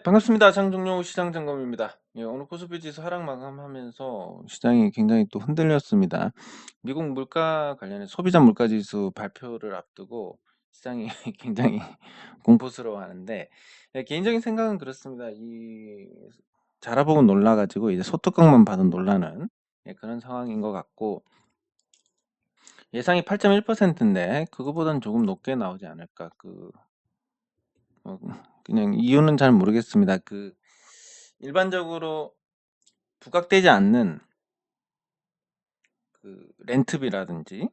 반갑습니다. 장종료 시장 점검입니다. 예, 오늘 코스피 지수 하락 마감하면서 시장이 굉장히 또 흔들렸습니다. 미국 물가 관련해 소비자 물가 지수 발표를 앞두고 시장이 굉장히 공포스러워하는데, 예, 개인적인 생각은 그렇습니다. 이 자라보고 놀라가지고 이제 소뚜껑만 받은 놀라는, 예, 그런 상황인 것 같고, 예상이 8.1%인데 그거보다는 조금 높게 나오지 않을까. 어, 그냥 이유는 잘 모르겠습니다. 일반적으로 부각되지 않는 렌트비라든지,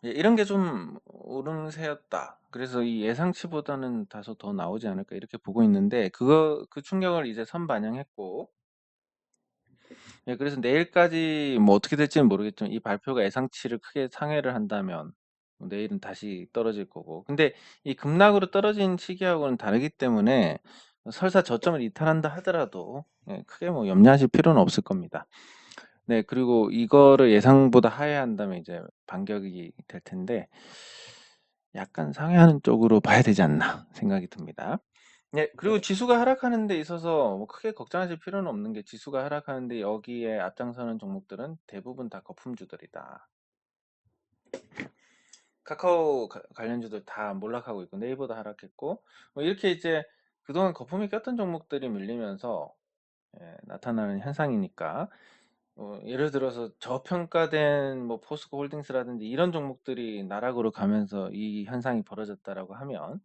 예, 이런 게 좀 오름세였다. 그래서 이 예상치보다는 다소 더 나오지 않을까 이렇게 보고 있는데, 그 충격을 이제 선반영했고, 예, 그래서 내일까지 뭐 어떻게 될지는 모르겠지만 이 발표가 예상치를 크게 상회를 한다면 뭐 내일은 다시 떨어질 거고, 근데 이 급락으로 떨어진 시기하고는 다르기 때문에 설사 저점을 이탈한다 하더라도, 예, 크게 뭐 염려하실 필요는 없을 겁니다. 네, 그리고 이거를 예상보다 하회한다면 이제 반격이 될 텐데, 약간 상회하는 쪽으로 봐야 되지 않나 생각이 듭니다. 네, 그리고 지수가 하락하는 데 있어서 뭐 크게 걱정하실 필요는 없는 게, 지수가 하락하는데 여기에 앞장서는 종목들은 대부분 다 거품주들이다. 카카오 관련주들 다 몰락하고 있고, 네이버도 하락했고, 뭐 이렇게 이제 그동안 거품이 꼈던 종목들이 밀리면서, 예, 나타나는 현상이니까, 예를 들어서 저평가된 뭐 포스코 홀딩스라든지 이런 종목들이 나락으로 가면서 이 현상이 벌어졌다라고 하면,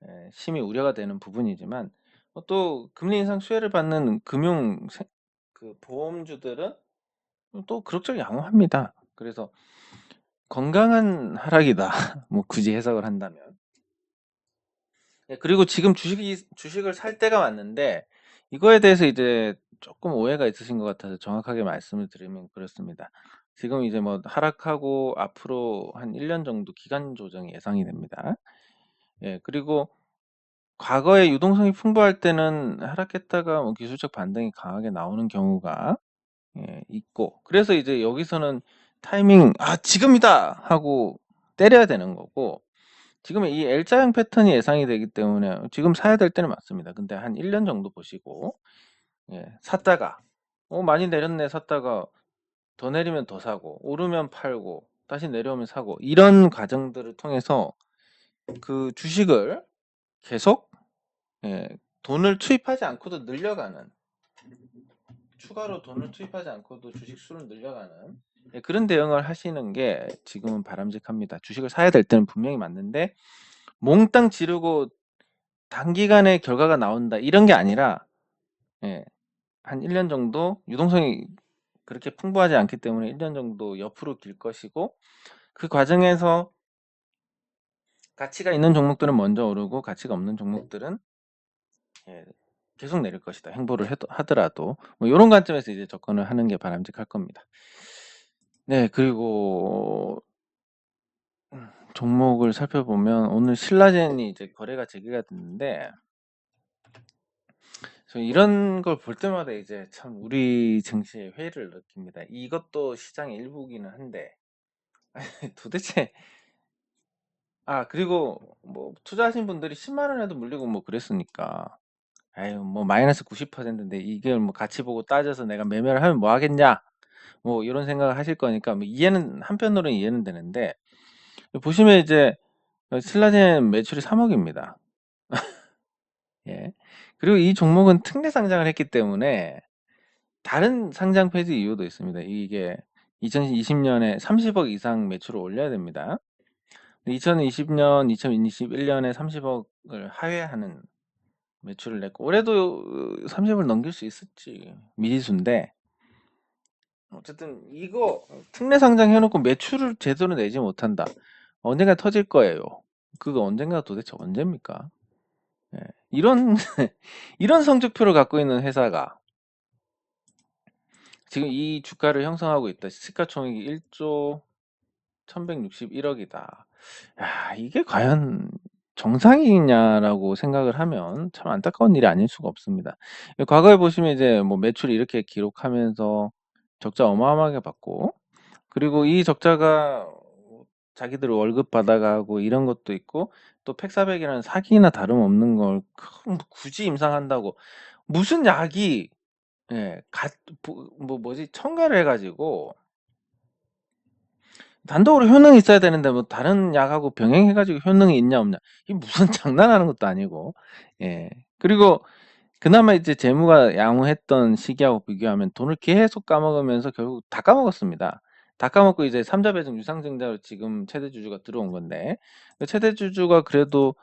예, 심히 우려가 되는 부분이지만, 또 금리 인상 수혜를 받는 보험주들은 또 그럭저럭 양호합니다. 그래서 건강한 하락이다. 뭐 굳이 해석을 한다면. 예, 그리고 지금 주식을 살 때가 왔는데, 이거에 대해서 이제 조금 오해가 있으신 것 같아서 정확하게 말씀을 드리면 그렇습니다. 지금 이제 뭐 하락하고 앞으로 한 1년 정도 기간 조정이 예상이 됩니다. 예, 그리고 과거에 유동성이 풍부할 때는 하락했다가 뭐 기술적 반등이 강하게 나오는 경우가, 예, 있고, 그래서 이제 여기서는 타이밍, 아, 지금이다! 하고 때려야 되는 거고, 지금 이 L자형 패턴이 예상이 되기 때문에 지금 사야 될 때는 맞습니다. 근데 한 1년 정도 보시고, 예, 샀다가, 많이 내렸네 샀다가 더 내리면 더 사고, 오르면 팔고, 다시 내려오면 사고, 이런 과정들을 통해서 그 주식을 계속, 예, 돈을 투입하지 않고도 늘려가는, 추가로 돈을 투입하지 않고도 주식 수를 늘려가는, 예, 그런 대응을 하시는 게 지금은 바람직합니다. 주식을 사야 될 때는 분명히 맞는데, 몽땅 지르고 단기간에 결과가 나온다 이런 게 아니라, 예, 한 1년 정도 유동성이 그렇게 풍부하지 않기 때문에 1년 정도 옆으로 길 것이고, 그 과정에서 가치가 있는 종목들은 먼저 오르고 가치가 없는 종목들은, 예, 계속 내릴 것이다. 행보를 하더라도 뭐 이런 관점에서 이제 접근을 하는 게 바람직할 겁니다. 네, 그리고 종목을 살펴보면 오늘 신라젠이 이제 거래가 재개가 됐는데, 저 이런 걸 볼 때마다 이제 참 우리 증시에 회의를 느낍니다. 이것도 시장의 일부기는 한데, 도대체, 그리고 뭐 투자하신 분들이 10만 원에도 물리고 뭐 그랬으니까, 아유, 뭐 마이너스 90%인데 이걸 뭐 가치 보고 따져서 내가 매매를 하면 뭐 하겠냐, 뭐 이런 생각을 하실 거니까, 뭐 이해는, 한편으로는 이해는 되는데, 보시면 이제 신라젠 매출이 3억입니다. 예. 그리고 이 종목은 특례 상장을 했기 때문에 다른 상장 폐지 이유도 있습니다. 이게 2020년에 30억 이상 매출을 올려야 됩니다. 2020년, 2021년에 30억을 하회하는 매출을 냈고, 올해도 30을 넘길 수 있을지 미지수인데, 어쨌든 이거 특례 상장 해놓고 매출을 제대로 내지 못한다. 언젠가 터질 거예요. 그거 언젠가 도대체 언제입니까? 예. 이런 이런 성적표를 갖고 있는 회사가 지금 이 주가를 형성하고 있다. 시가총액이 1조 1161억이다. 야, 이게 과연 정상이냐라고 생각을 하면 참 안타까운 일이 아닐 수가 없습니다. 과거에 보시면 이제 뭐 매출이 이렇게 기록하면서 적자 어마어마하게 받고, 그리고 이 적자가 자기들 월급 받아가고 이런 것도 있고, 또 팩사백이라는 사기나 다름없는 걸 굳이 임상한다고 무슨 약이 예, 뭐지 첨가를 해가지고 단독으로 효능이 있어야 되는데 뭐 다른 약하고 병행해가지고 효능이 있냐 없냐 이게 무슨 장난하는 것도 아니고 예 그리고 그나마 이제 재무가 양호했던 시기하고 비교하면 돈을 계속 까먹으면서 결국 다 까먹었습니다. 다 까먹고 이제 삼자 배정 유상증자로 지금 최대 주주가 들어온 건데 그 최대 주주가 그래도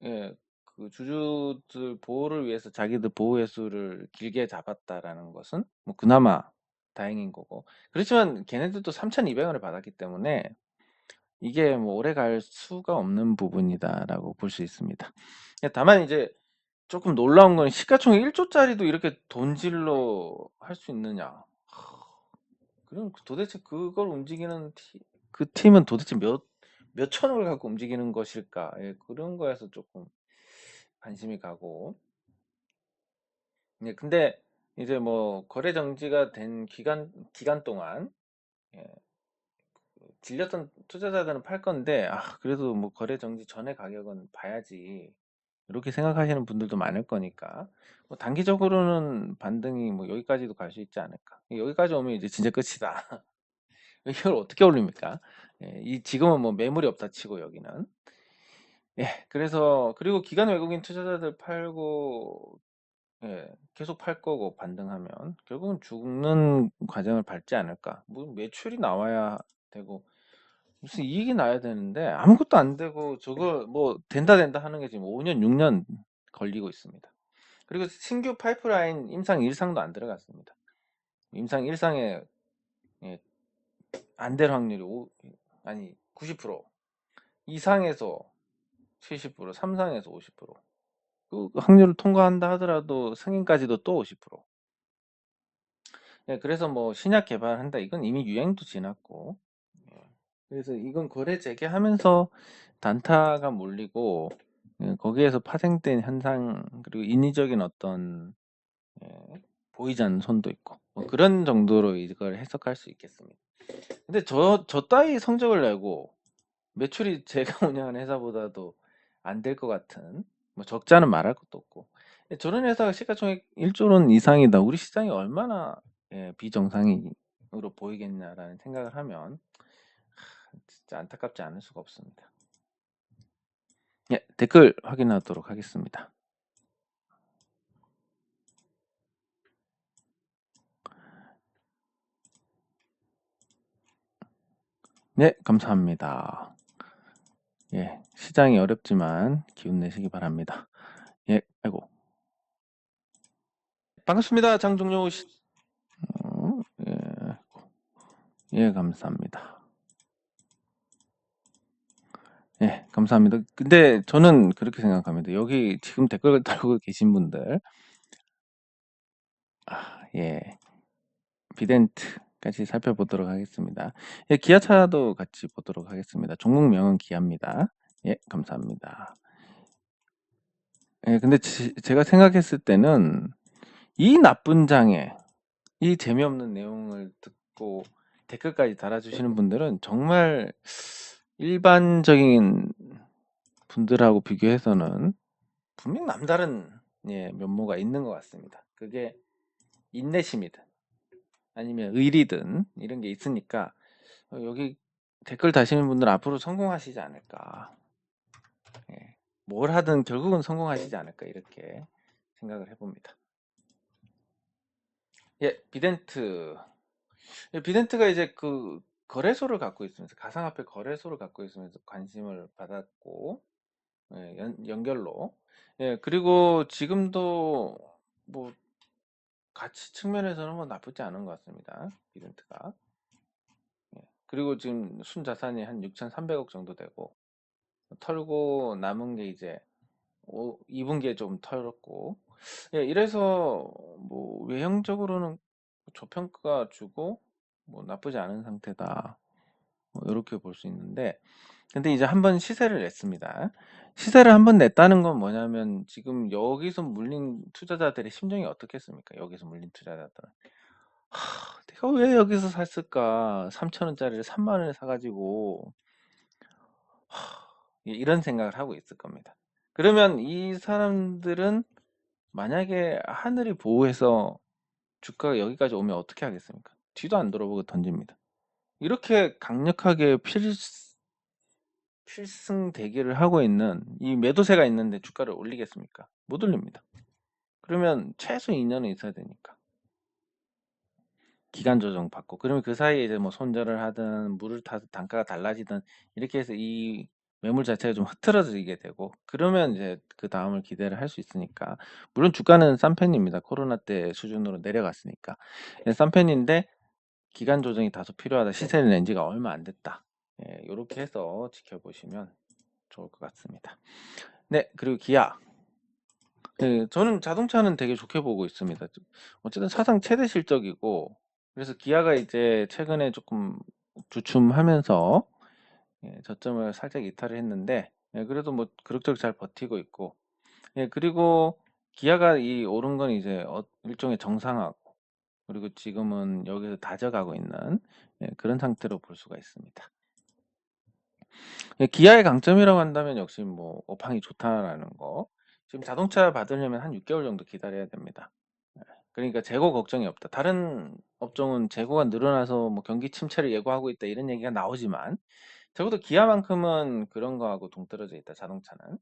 예, 그 주주들 보호를 위해서 자기들 보호 횟수를 길게 잡았다라는 것은 뭐 그나마 다행인 거고 그렇지만 걔네들도 3,200원을 받았기 때문에 이게 뭐 오래 갈 수가 없는 부분이다라고 볼 수 있습니다. 다만 이제 조금 놀라운 건 시가총액 1조짜리도 이렇게 돈질로 할 수 있느냐. 그럼 도대체 그걸 움직이는 그 팀은 도대체 몇 천억을 갖고 움직이는 것일까? 예, 그런 거에서 조금 관심이 가고. 예, 근데 이제 뭐 거래 정지가 된 기간 동안 예, 질렸던 투자자들은 팔 건데 그래도 뭐 거래 정지 전에 가격은 봐야지 이렇게 생각하시는 분들도 많을 거니까 뭐 단기적으로는 반등이 뭐 여기까지도 갈 수 있지 않을까. 여기까지 오면 이제 진짜 끝이다. 이걸 어떻게 올립니까? 예, 이 지금은 뭐 매물이 없다 치고 여기는 그래서 그리고 기관 외국인 투자자들 팔고 계속 팔 거고 반등하면 결국은 죽는 과정을 밟지 않을까. 뭐 매출이 나와야 되고 무슨 이익이 나야 되는데 아무것도 안 되고 저거 뭐 된다 하는 게 지금 5년 6년 걸리고 있습니다. 그리고 신규 파이프라인 임상 1상도 안 들어갔습니다. 임상 1상에 안 될 확률이 아니 90%, 2상에서 70%, 3상에서 50%. 그 확률을 통과한다 하더라도 승인까지도 또 50%. 그래서 뭐 신약 개발한다 이건 이미 유행도 지났고 그래서 이건 거래 재개하면서 단타가 몰리고 거기에서 파생된 현상 그리고 인위적인 어떤 보이지 않는 손도 있고 뭐 그런 정도로 이걸 해석할 수 있겠습니다. 근데 저 따위 성적을 내고 매출이 제가 운영하는 회사보다도 안 될 것 같은 뭐 적자는 말할 것도 없고 저런 회사가 시가총액 1조원 이상이다. 우리 시장이 얼마나 비정상으로 보이겠냐라는 생각을 하면 진짜 안타깝지 않을 수가 없습니다. 댓글 확인하도록 하겠습니다. 네, 감사합니다. 시장이 어렵지만 기운 내시기 바랍니다. 아이고. 반갑습니다. 장종료 감사합니다. 감사합니다. 근데 저는 그렇게 생각합니다. 여기 지금 댓글 달고 계신 분들 비덴트까지 살펴보도록 하겠습니다. 기아차도 같이 보도록 하겠습니다. 종목명은 기아입니다. 감사합니다. 근데 제가 생각했을 때는 이 나쁜 장에 이 재미없는 내용을 듣고 댓글까지 달아주시는 분들은 정말 일반적인 분들하고 비교해서는 분명 남다른 면모가 있는 것 같습니다. 그게 인내심이든 아니면 의리든 이런 게 있으니까 여기 댓글 다시는 분들 앞으로 성공하시지 않을까. 뭘 하든 결국은 성공하시지 않을까 이렇게 생각을 해봅니다. 비덴트가 이제 그 거래소를 갖고 있으면서 가상화폐 거래소를 갖고 있으면서 관심을 받았고 연결로 그리고 지금도 뭐 가치 측면에서는 뭐 나쁘지 않은 것 같습니다. 비덴트가 그리고 지금 순자산이 한 6,300억 정도 되고 털고 남은 게 이제 2분기에 좀 털었고 이래서 뭐 외형적으로는 저평가 주고 뭐 나쁘지 않은 상태다 이렇게 볼 수 있는데 근데 이제 한번 시세를 냈습니다. 시세를 한번 냈다는 건 뭐냐면 지금 여기서 물린 투자자들의 심정이 어떻겠습니까? 여기서 물린 투자자들은 내가 왜 여기서 샀을까? 3,000원짜리를 3만 원에 사가지고 이런 생각을 하고 있을 겁니다. 그러면 이 사람들은 만약에 하늘이 보호해서 주가가 여기까지 오면 어떻게 하겠습니까? 뒤도 안 돌아보고 던집니다. 이렇게 강력하게 필승 대기를 하고 있는 이 매도세가 있는데 주가를 올리겠습니까? 못 올립니다. 그러면 최소 2년은 있어야 되니까. 기간 조정 받고 그러면 그 사이에 이제 뭐 손절을 하든 물을 타든 단가가 달라지든 이렇게 해서 이 매물 자체가 좀 흐트러지게 되고 그러면 이제 그 다음을 기대를 할 수 있으니까 물론 주가는 싼 편입니다. 코로나 때 수준으로 내려갔으니까 싼 편인데 기간 조정이 다소 필요하다. 시세를 낸 지가 얼마 안 됐다. 예, 요렇게 해서 지켜보시면 좋을 것 같습니다. 네, 그리고 기아. 네, 저는 자동차는 되게 좋게 보고 있습니다. 어쨌든 사상 최대 실적이고, 그래서 기아가 이제 최근에 조금 주춤하면서 저점을 살짝 이탈을 했는데, 그래도 뭐 그럭저럭 잘 버티고 있고, 그리고 기아가 이 오른 건 이제 일종의 정상화고, 그리고 지금은 여기서 다져가고 있는 그런 상태로 볼 수가 있습니다. 기아의 강점이라고 한다면 역시 뭐 업황이 좋다라는 거. 지금 자동차 받으려면 한 6개월 정도 기다려야 됩니다. 그러니까 재고 걱정이 없다. 다른 업종은 재고가 늘어나서 뭐 경기 침체를 예고하고 있다 이런 얘기가 나오지만 적어도 기아만큼은 그런 거하고 동떨어져 있다. 자동차는.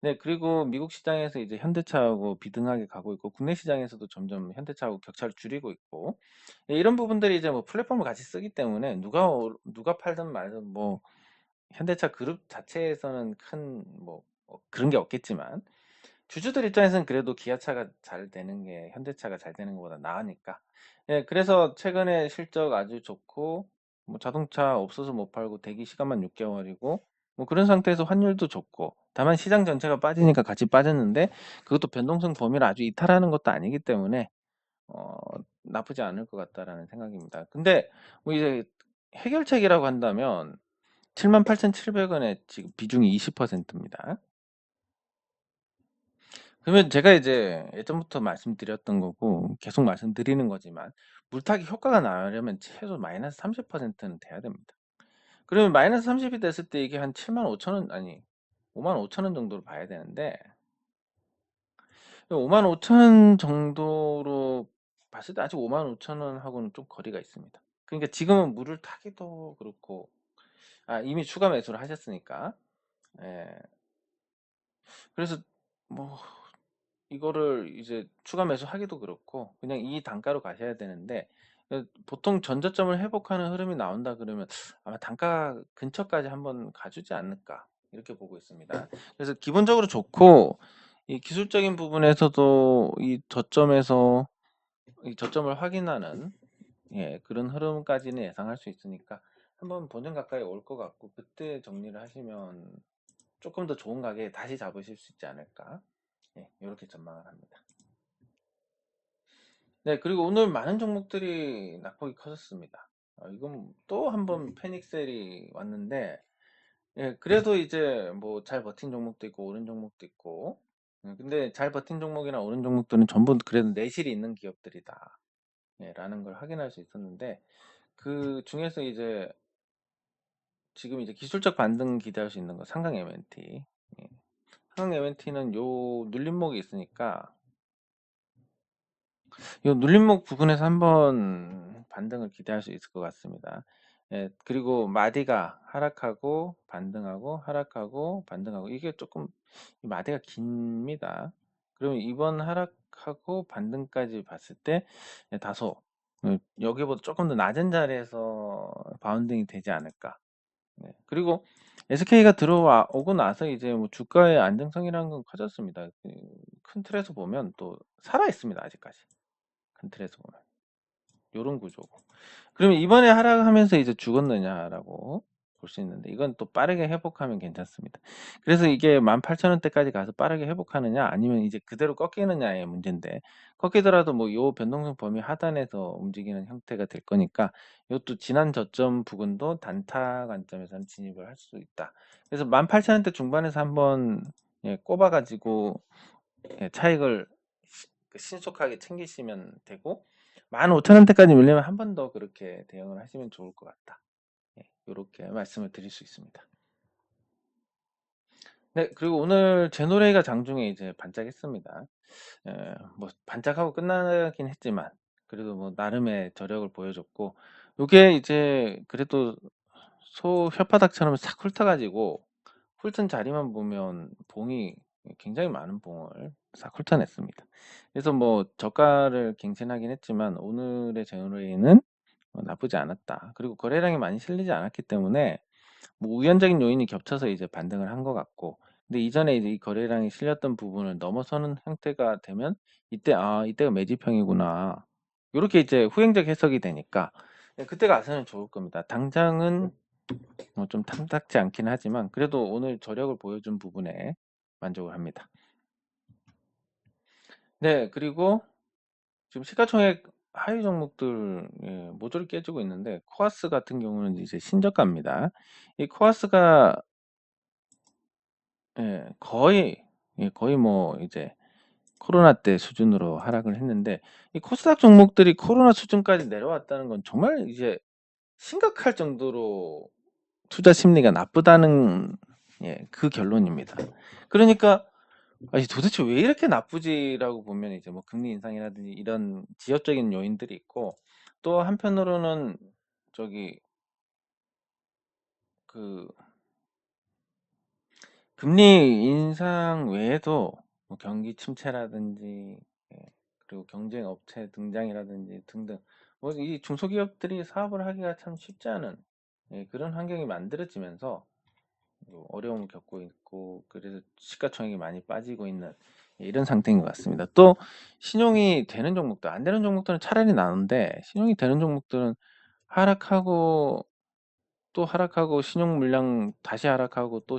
네, 그리고 미국 시장에서 이제 현대차하고 비등하게 가고 있고 국내 시장에서도 점점 현대차하고 격차를 줄이고 있고 이런 부분들이 이제 뭐 플랫폼을 같이 쓰기 때문에 누가 팔든 말든 뭐 현대차 그룹 자체에서는 큰 뭐 그런 게 없겠지만 주주들 입장에서는 그래도 기아차가 잘 되는 게 현대차가 잘 되는 것보다 나으니까. 그래서 최근에 실적 아주 좋고 뭐 자동차 없어서 못 팔고 대기 시간만 6개월이고 뭐 그런 상태에서 환율도 좋고 다만 시장 전체가 빠지니까 같이 빠졌는데 그것도 변동성 범위를 아주 이탈하는 것도 아니기 때문에 어, 나쁘지 않을 것 같다라는 생각입니다. 근데 뭐 이제 해결책이라고 한다면 78,700원에 지금 비중이 20%입니다. 그러면 제가 이제 예전부터 말씀드렸던 거고 계속 말씀드리는 거지만 물타기 효과가 나려면 최소 마이너스 30%는 돼야 됩니다. 그러면 마이너스 30이 됐을 때 이게 한 75,000원 아니 55,000원 정도로 봐야 되는데 55,000원 정도로 봤을 때 아직 55,000원하고는 좀 거리가 있습니다. 그러니까 지금은 물을 타기도 그렇고 이미 추가 매수를 하셨으니까 예, 그래서 뭐 이거를 이제 추가 매수하기도 그렇고 그냥 이 단가로 가셔야 되는데 보통 전저점을 회복하는 흐름이 나온다 그러면 아마 단가 근처까지 한번 가주지 않을까 이렇게 보고 있습니다. 그래서 기본적으로 좋고 이 기술적인 부분에서도 이 저점을 확인하는 그런 흐름까지는 예상할 수 있으니까 한번 본전 가까이 올 것 같고 그때 정리를 하시면 조금 더 좋은 가격에 다시 잡으실 수 있지 않을까 이렇게 전망을 합니다. 네, 그리고 오늘 많은 종목들이 낙폭이 커졌습니다. 이건 또 한 번 패닉셀이 왔는데, 그래도 이제 뭐 잘 버틴 종목도 있고, 오른 종목도 있고, 근데 잘 버틴 종목이나 오른 종목들은 전부 그래도 내실이 있는 기업들이다. 라는 걸 확인할 수 있었는데, 그 중에서 이제 지금 이제 기술적 반등 기대할 수 있는 거, 상강 M&T. 상강 M&T는 요 눌림목이 있으니까, 이 눌림목 부분에서 한번 반등을 기대할 수 있을 것 같습니다. 그리고 마디가 하락하고 반등하고 하락하고 반등하고 이게 조금 마디가 깁니다. 그러면 이번 하락하고 반등까지 봤을 때 다소 여기보다 조금 더 낮은 자리에서 바운딩이 되지 않을까. 그리고 SK가 들어오고 나서 이제 뭐 주가의 안정성이라는 건 커졌습니다. 큰 틀에서 보면 또 살아 있습니다, 아직까지. 큰 틀에서 보면. 요런 구조고. 그러면 이번에 하락하면서 이제 죽었느냐라고 볼 수 있는데 이건 또 빠르게 회복하면 괜찮습니다. 그래서 이게 18,000원대까지 가서 빠르게 회복하느냐 아니면 이제 그대로 꺾이느냐의 문제인데 꺾이더라도 뭐 요 변동성 범위 하단에서 움직이는 형태가 될 거니까 이것도 지난 저점 부근도 단타 관점에서는 진입을 할 수 있다. 그래서 18,000원대 중반에서 한번 꼽아 가지고 차익을 신속하게 챙기시면 되고 15,000원대까지 밀리면 한 번 더 그렇게 대응을 하시면 좋을 것 같다. 요렇게 말씀을 드릴 수 있습니다. 네, 그리고 오늘 제노레이가 장중에 이제 반짝했습니다. 뭐 반짝하고 끝나긴 했지만 그래도 뭐 나름의 저력을 보여줬고 요게 이제 그래도 소 혓바닥처럼 싹 훑어가지고 훑은 자리만 보면 봉이 굉장히 많은 봉을 싹 훑어냈습니다. 그래서 뭐 저가를 갱신하긴 했지만 오늘의 제너레이는 나쁘지 않았다. 그리고 거래량이 많이 실리지 않았기 때문에 뭐 우연적인 요인이 겹쳐서 이제 반등을 한 것 같고, 근데 이전에 이제 이 거래량이 실렸던 부분을 넘어서는 형태가 되면 이때 이때가 매집형이구나. 요렇게 이제 후행적 해석이 되니까 그때 가서는 좋을 겁니다. 당장은 좀 탐탁지 않긴 하지만 그래도 오늘 저력을 보여준 부분에 만족을 합니다. 네, 그리고 지금 시가총액 하위 종목들 모조리 깨지고 있는데 코아스 같은 경우는 이제 신저가입니다. 이 코아스가 거의 뭐 이제 코로나 때 수준으로 하락을 했는데 이 코스닥 종목들이 코로나 수준까지 내려왔다는 건 정말 이제 심각할 정도로 투자 심리가 나쁘다는 그 결론입니다. 그러니까 아니 도대체 왜 이렇게 나쁘지라고 보면 이제 뭐 금리 인상이라든지 이런 지역적인 요인들이 있고 또 한편으로는 저기 그 금리 인상 외에도 뭐 경기 침체라든지 그리고 경쟁 업체 등장이라든지 등등 뭐 이 중소기업들이 사업을 하기가 참 쉽지 않은 그런 환경이 만들어지면서 어려움을 겪고 있고 그래서 시가총액이 많이 빠지고 있는 이런 상태인 것 같습니다. 또 신용이 되는 종목들, 안 되는 종목들은 차라리 나은데 신용이 되는 종목들은 하락하고 또 하락하고 신용 물량 다시 하락하고 또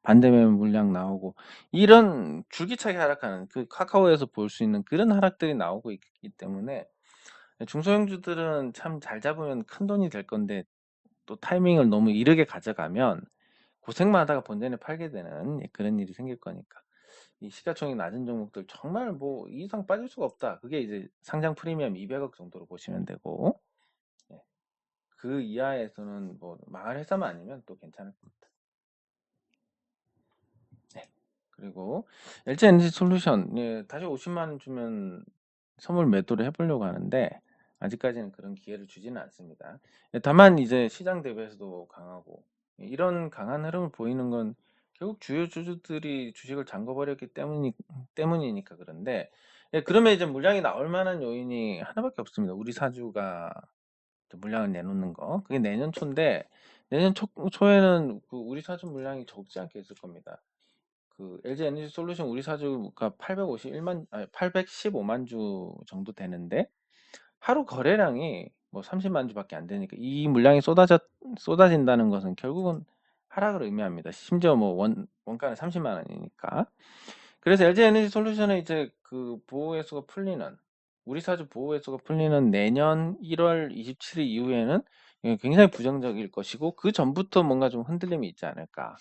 반대 매매 물량 나오고 이런 줄기차게 하락하는 그 카카오에서 볼 수 있는 그런 하락들이 나오고 있기 때문에 중소형주들은 참 잘 잡으면 큰 돈이 될 건데 또 타이밍을 너무 이르게 가져가면 고생만 하다가 본전에 팔게 되는 그런 일이 생길 거니까 이 시가총액 낮은 종목들 정말 뭐 이 이상 빠질 수가 없다. 그게 이제 상장 프리미엄 200억 정도로 보시면 되고 예, 그 이하에서는 뭐 망할 회사만 아니면 또 괜찮을 겁니다. 네. 그리고 LG 에너지 솔루션 다시 50만 원 주면 선물 매도를 해보려고 하는데 아직까지는 그런 기회를 주지는 않습니다. 다만 이제 시장 대비해서도 강하고 이런 강한 흐름을 보이는 건 결국 주요 주주들이 주식을 잠궈버렸기 때문이니까 그런데 그러면 이제 물량이 나올 만한 요인이 하나밖에 없습니다. 우리 사주가 물량을 내놓는 거 그게 내년 초인데 내년 초에는 그 우리 사주 물량이 적지 않게 있을 겁니다. 그 LG 에너지 솔루션 우리 사주가 815만 주 정도 되는데 하루 거래량이 뭐 30만 주밖에 안 되니까 이 물량이 쏟아진다는 것은 결국은 하락을 의미합니다. 심지어 뭐 원가는 30만 원이니까. 그래서 LG 에너지 솔루션의 이제 그 보호회수가 풀리는 우리 사주 보호회수가 풀리는 내년 1월 27일 이후에는 굉장히 부정적일 것이고 그 전부터 뭔가 좀 흔들림이 있지 않을까.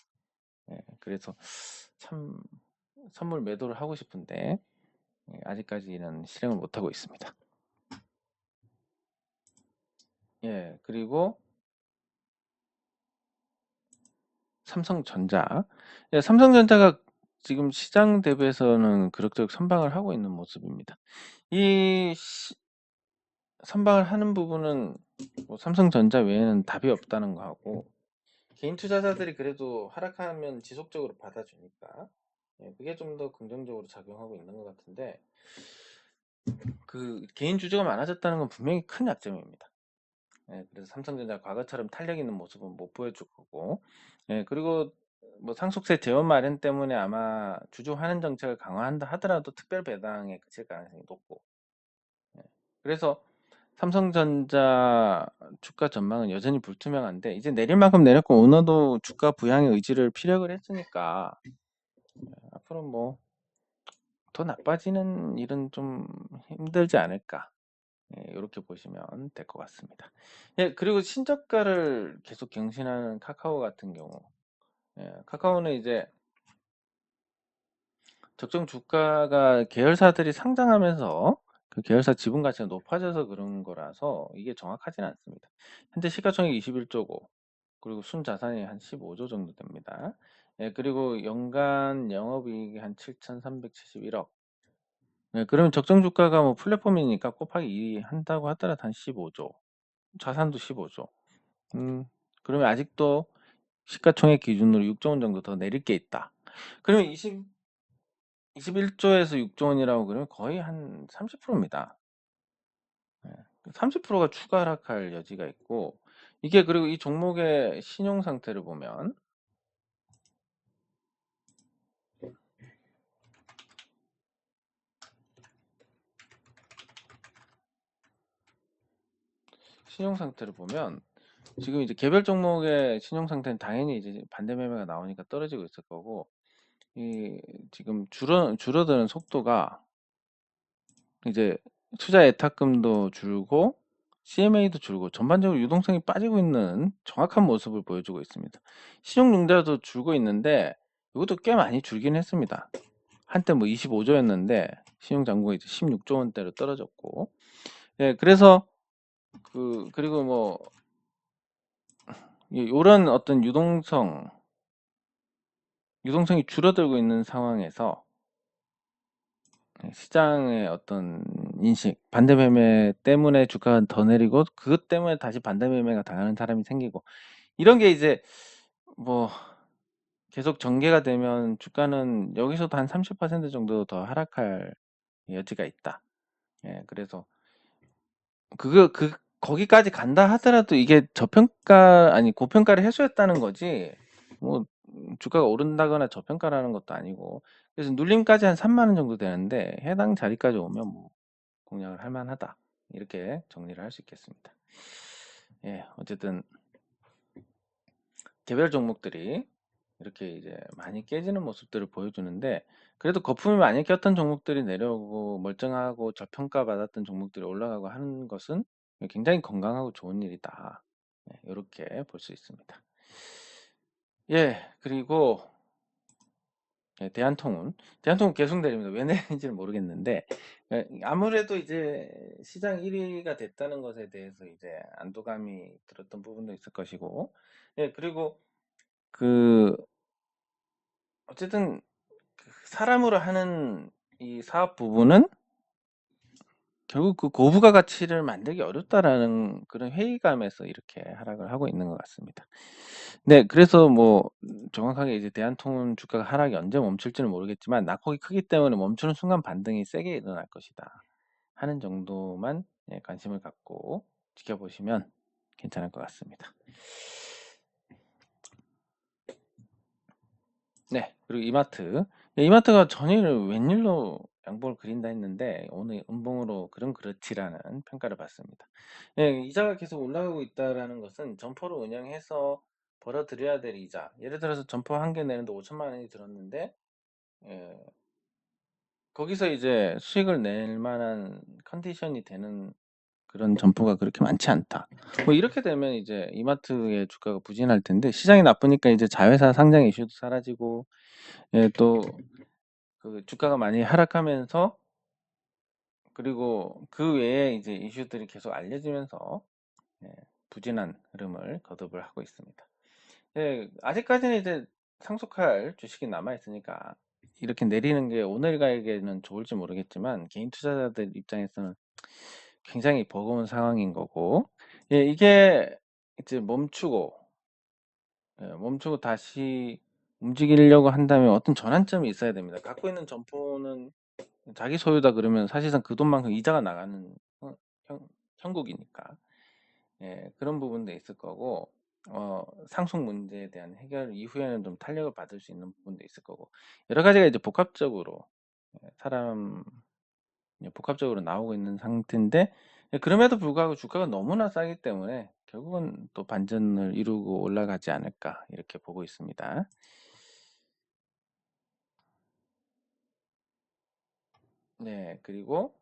그래서 참 선물 매도를 하고 싶은데 아직까지는 실행을 못하고 있습니다. 그리고 삼성전자. 삼성전자가 지금 시장 대비해서는 그럭저럭 선방을 하고 있는 모습입니다. 이 선방을 하는 부분은 뭐 삼성전자 외에는 답이 없다는 거하고 개인 투자자들이 그래도 하락하면 지속적으로 받아주니까 그게 좀 더 긍정적으로 작용하고 있는 것 같은데 그 개인 주주가 많아졌다는 건 분명히 큰 약점입니다. 그래서 삼성전자 과거처럼 탄력 있는 모습은 못 보여줄 거고 그리고 뭐 상속세 재원 마련 때문에 아마 주주 환원 정책을 강화한다 하더라도 특별 배당에 그칠 가능성이 높고 그래서 삼성전자 주가 전망은 여전히 불투명한데 이제 내릴 만큼 내렸고 오너도 주가 부양의 의지를 피력을 했으니까 앞으로 뭐 더 나빠지는 일은 좀 힘들지 않을까 이렇게 보시면 될 것 같습니다. 그리고 신저가를 계속 경신하는 카카오 같은 경우 카카오는 이제 적정 주가가 계열사들이 상장하면서 그 계열사 지분 가치가 높아져서 그런 거라서 이게 정확하지는 않습니다. 현재 시가총액 21조고 그리고 순자산이 한 15조 정도 됩니다. 예, 그리고 연간 영업이익이 한 7,371억. 예, 그러면 적정 주가가 뭐 플랫폼이니까 곱하기 2 한다고 하더라도 한 15조. 자산도 15조. 그러면 아직도 시가총액 기준으로 6조 원 정도 더 내릴 게 있다. 그러면 21조에서 6조 원이라고 그러면 거의 한 30%입니다. 30%가 추가 하락할 여지가 있고, 이게 그리고 이 종목의 신용 상태를 보면 지금 이제 개별 종목의 신용 상태는 당연히 이제 반대 매매가 나오니까 떨어지고 있을 거고, 이 지금 줄어드는 속도가 이제 투자 예탁금도 줄고 CMA도 줄고 전반적으로 유동성이 빠지고 있는 정확한 모습을 보여주고 있습니다. 신용융자도 줄고 있는데 이것도 꽤 많이 줄긴 했습니다. 한때 뭐 25조였는데 신용잔고가 이제 16조 원대로 떨어졌고, 예, 그래서 그리고 뭐 이런 어떤 유동성이 줄어들고 있는 상황에서 시장의 어떤 인식, 반대 매매 때문에 주가가 더 내리고 그것 때문에 다시 반대 매매가 당하는 사람이 생기고, 이런 게 이제 뭐 계속 전개가 되면 주가는 여기서도 한 30% 정도 더 하락할 여지가 있다. 예, 그래서 거기까지 간다 하더라도 이게 고평가를 해소했다는 거지, 뭐, 주가가 오른다거나 저평가라는 것도 아니고, 그래서 눌림까지 한 3만 원 정도 되는데, 해당 자리까지 오면 뭐, 공략을 할 만하다. 이렇게 정리를 할 수 있겠습니다. 예, 어쨌든, 개별 종목들이 이렇게 이제 많이 깨지는 모습들을 보여주는데, 그래도 거품이 많이 꼈던 종목들이 내려오고 멀쩡하고 저평가 받았던 종목들이 올라가고 하는 것은 굉장히 건강하고 좋은 일이다. 이렇게 볼 수 있습니다. 예, 그리고 대한통운 계속 내립니다. 왜 내리는지는 모르겠는데, 아무래도 이제 시장 1위가 됐다는 것에 대해서 이제 안도감이 들었던 부분도 있을 것이고, 예, 그리고 그 어쨌든 사람으로 하는 이 사업 부분은 결국 그 고부가 가치를 만들기 어렵다라는 그런 회의감에서 이렇게 하락을 하고 있는 것 같습니다. 네, 그래서 뭐 정확하게 이제 대한통운 주가가 하락이 언제 멈출지는 모르겠지만 낙폭이 크기 때문에 멈추는 순간 반등이 세게 일어날 것이다 하는 정도만 관심을 갖고 지켜보시면 괜찮을 것 같습니다. 네, 그리고 이마트. 이마트가 전일을 웬일로 양봉을 그린다 했는데 오늘 음봉으로 그렇지라는 평가를 받습니다. 예, 이자가 계속 올라가고 있다라는 것은 점포를 운영해서 벌어들여야 될 이자. 예를 들어서 점포 한 개 내는데 5천만 원이 들었는데, 예, 거기서 이제 수익을 낼 만한 컨디션이 되는 그런 점포가 그렇게 많지 않다. 뭐 이렇게 되면 이제 이마트의 주가가 부진할 텐데, 시장이 나쁘니까 이제 자회사 상장 이슈도 사라지고, 예, 또 그 주가가 많이 하락하면서, 그리고 그 외에 이제 이슈들이 계속 알려지면서 예, 부진한 흐름을 거듭을 하고 있습니다. 예, 아직까지는 이제 상속할 주식이 남아 있으니까 이렇게 내리는 게 오늘가에게는 좋을지 모르겠지만 개인 투자자들 입장에서는 굉장히 버거운 상황인 거고, 예, 이게 이제 멈추고 다시 움직이려고 한다면 어떤 전환점이 있어야 됩니다. 갖고 있는 점포는 자기 소유다 그러면 사실상 그 돈만큼 이자가 나가는 형, 형국이니까, 예, 그런 부분도 있을 거고, 상속 문제에 대한 해결 이후에는 좀 탄력을 받을 수 있는 부분도 있을 거고, 여러 가지가 이제 복합적으로 나오고 있는 상태인데, 예, 그럼에도 불구하고 주가가 너무나 싸기 때문에 결국은 또 반전을 이루고 올라가지 않을까 이렇게 보고 있습니다. 네, 그리고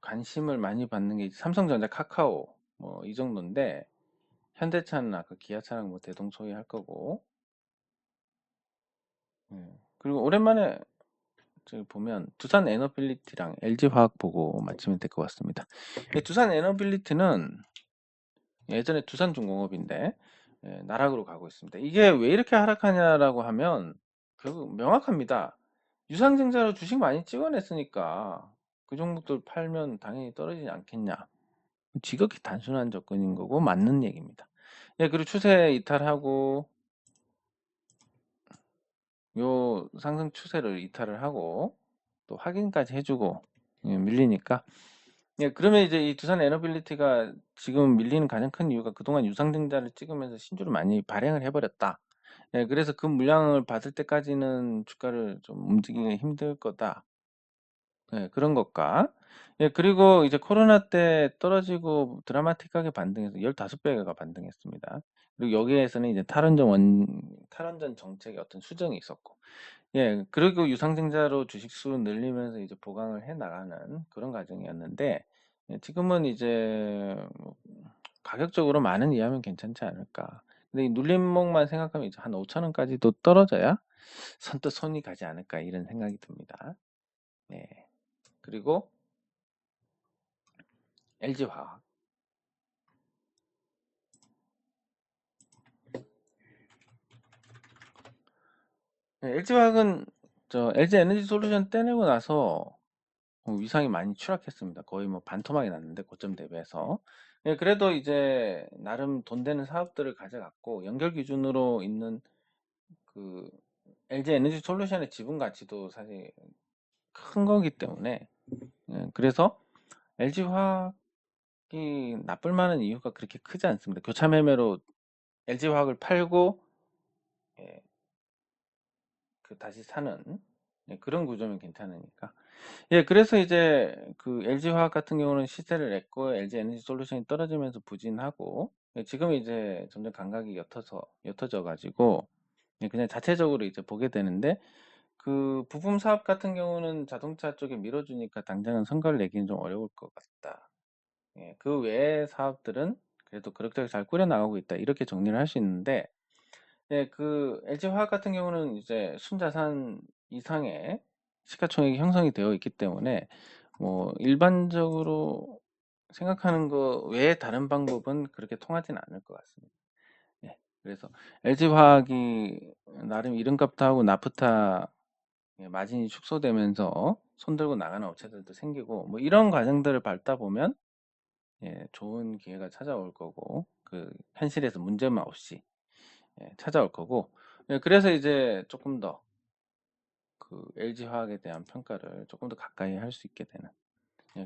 관심을 많이 받는 게 삼성전자, 카카오 뭐 이 정도인데, 현대차는 아까 기아차랑 뭐 대동 소유할 거고, 그리고 오랜만에 저기 보면 두산 에너빌리티랑 LG화학 보고 맞추면 될 것 같습니다. 두산 에너빌리티는 예전에 두산중공업인데 나락으로 가고 있습니다. 이게 왜 이렇게 하락하냐라고 하면 결국 명확합니다. 유상증자로 주식 많이 찍어냈으니까 그 종목들 팔면 당연히 떨어지지 않겠냐. 지극히 단순한 접근인 거고 맞는 얘기입니다. 예, 그리고 추세 이탈하고 요 상승 추세를 이탈을 하고 또 확인까지 해주고 밀리니까 그러면 이제 이 두산 에너빌리티가 지금 밀리는 가장 큰 이유가 그동안 유상증자를 찍으면서 신주를 많이 발행을 해버렸다. 그래서 그 물량을 받을 때까지는 주가를 좀 움직이기 힘들 거다. 그런 것과 그리고 이제 코로나 때 떨어지고 드라마틱하게 반등해서 15배가 반등했습니다. 그리고 여기에서는 이제 탈원전 정책의 어떤 수정이 있었고 그리고 유상증자로 주식 수 늘리면서 이제 보강을 해 나가는 그런 과정이었는데 지금은 이제 뭐 가격적으로 많은 이하면 괜찮지 않을까. 근데 이 눌림목만 생각하면 이제 한 5,000원까지도 떨어져야 선뜻 손이 가지 않을까 이런 생각이 듭니다. 그리고 LG화학. LG화학은 LG에너지솔루션 떼내고 나서 위상이 많이 추락했습니다. 거의 뭐 반토막이 났는데 고점 대비해서. 그래도 이제 나름 돈 되는 사업들을 가져갔고 연결 기준으로 있는 그 LG에너지솔루션의 지분 가치도 사실 큰 거기 때문에 그래서 LG화학이 나쁠 만한 이유가 그렇게 크지 않습니다. 교차 매매로 LG화학을 팔고 다시 사는 그런 구조면 괜찮으니까. 그래서 이제 그 LG화학 같은 경우는 시세를 냈고 LG에너지솔루션이 떨어지면서 부진하고 지금 이제 점점 감각이 옅어져 가지고 그냥 자체적으로 이제 보게 되는데 그 부품 사업 같은 경우는 자동차 쪽에 밀어주니까 당장은 성과를 내기는 좀 어려울 것 같다. 그 외의 사업들은 그래도 그럭저럭 잘 꾸려나가고 있다. 이렇게 정리를 할 수 있는데 그 LG화학 같은 경우는 이제 순자산 이상의 시가총액이 형성이 되어 있기 때문에 뭐 일반적으로 생각하는 거 외에 다른 방법은 그렇게 통하지는 않을 것 같습니다. 그래서 LG화학이 나름 이름값도 하고 나프타 마진이 축소되면서 손들고 나가는 업체들도 생기고 뭐 이런 과정들을 밟다 보면 좋은 기회가 찾아올 거고 그 현실에서 문제만 없이 찾아올 거고 그래서 이제 조금 더 그 LG화학에 대한 평가를 조금 더 가까이 할 수 있게 되는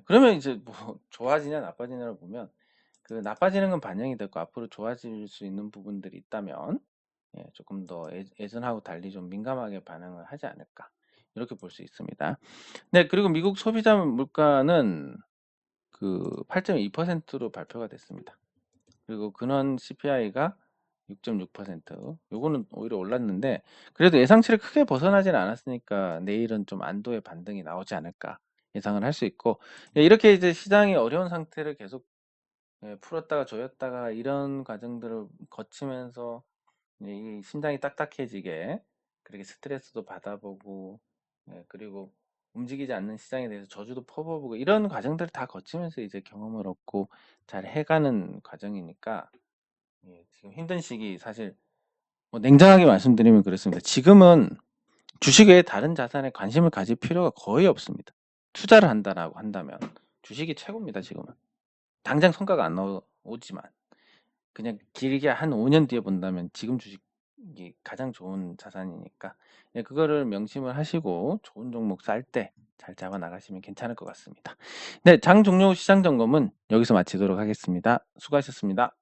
그러면 이제 뭐 좋아지냐 나빠지냐를 보면 그 나빠지는 건 반영이 됐고 앞으로 좋아질 수 있는 부분들이 있다면 조금 더 예전하고 달리 좀 민감하게 반응을 하지 않을까 이렇게 볼 수 있습니다. 네, 그리고 미국 소비자 물가는 그 8.2%로 발표가 됐습니다. 그리고 근원 CPI가 6.6%. 요거는 오히려 올랐는데 그래도 예상치를 크게 벗어나지는 않았으니까 내일은 좀 안도의 반등이 나오지 않을까 예상을 할 수 있고 이렇게 이제 시장이 어려운 상태를 계속 풀었다가 조였다가 이런 과정들을 거치면서 이 심장이 딱딱해지게 그렇게 스트레스도 받아보고 그리고 움직이지 않는 시장에 대해서 저주도 퍼부어보고 이런 과정들을 다 거치면서 이제 경험을 얻고 잘 해가는 과정이니까 지금 힘든 시기 사실 뭐 냉정하게 말씀드리면 그렇습니다. 지금은 주식 외에 다른 자산에 관심을 가질 필요가 거의 없습니다. 투자를 한다라고 한다면 주식이 최고입니다. 지금은 당장 성과가 안 나오지만 그냥 길게 한 5년 뒤에 본다면 지금 주식이 가장 좋은 자산이니까 그거를 명심을 하시고 좋은 종목 쌀 때 잘 잡아 나가시면 괜찮을 것 같습니다. 네, 장 종료 시장 점검은 여기서 마치도록 하겠습니다. 수고하셨습니다.